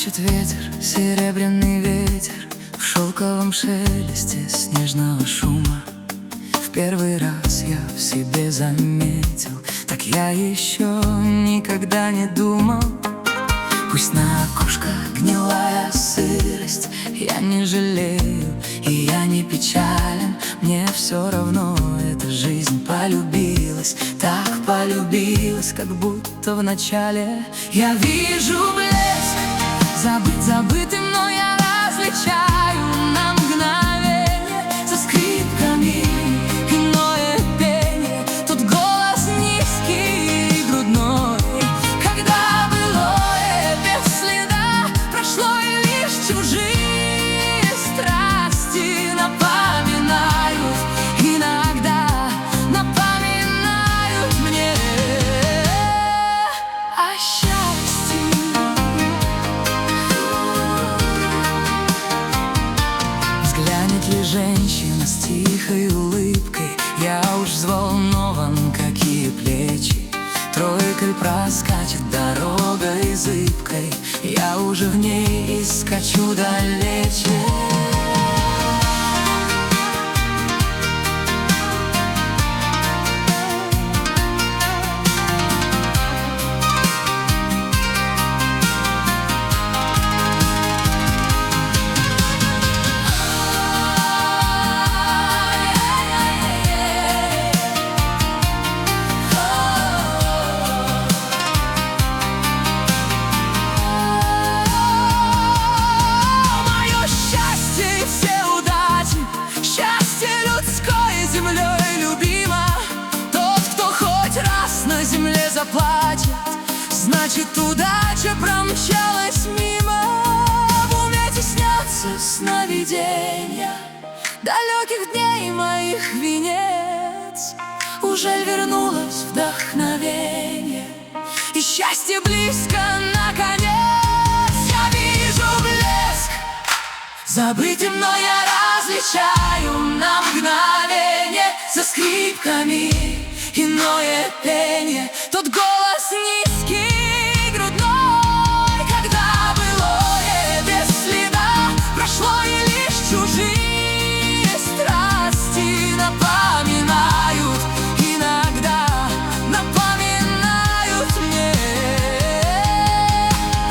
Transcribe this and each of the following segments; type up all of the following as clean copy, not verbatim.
Свищет ветер, серебряный ветер в шелковом шелесте снежного шума. В первый раз я в себе заметил, так я еще никогда не думал. Пусть на окошках гнилая сырость, я не жалею и я не печален. Мне все равно, эта жизнь полюбилась, так полюбилась, как будто в начале. Я вижу блеск, забытым, но я различаю на мгновение за скрипками иное пение. Тут голос низкий и грудной, когда былое без следа прошло, и лишь чужие страсти напоминают, иногда напоминают мне о счастье. Взглянет ли женщина с тихой улыбкой, я уж взволнован, какие плечи. Тройкой проскачет дорогой зыбкой, я уже в ней и скачу далече. Заплатит, значит, удача промчалась мимо. В уме теснятся сновидения далеких дней моих венец. Уже вернулось вдохновение, и счастье близко наконец. Я вижу блеск, забытым, но я различаю на мгновение за скрипками иное пение. Тот голос низкий, грудной, когда былое без следа прошло, и лишь чужие страсти напоминают, иногда напоминают мне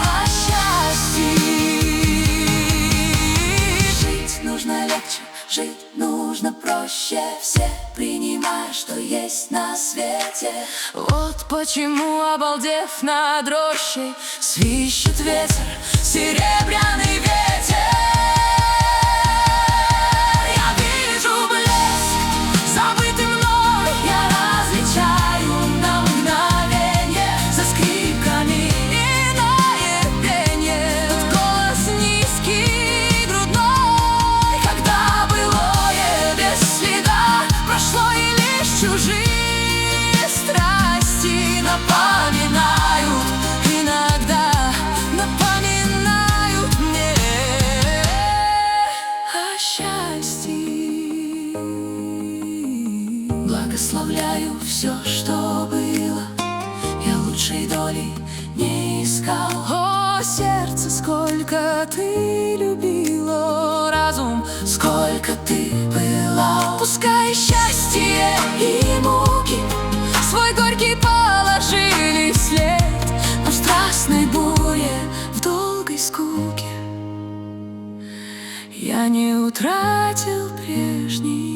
о счастье. Жить нужно легче, жить нужно проще, все принимай, что есть на свете. Вот почему, обалдев над рощей, свищет ветер, серебряный ветер. Я вижу блеск, забытый мной я различаю на мгновение за скрипками иное пение. Тут голос низкий, грудной, когда былое без следа прошло, и лишь чужие страсти напоминают, иногда напоминают мне о счастье. Благословляю все, что было, я лучшей доли не искал. О, сердце, сколько ты любила, разум, сколько ты пылал. Пускай счастье и муки свой горький положили вслед, но в страстной буре, в долгой скуке я не утратил прежний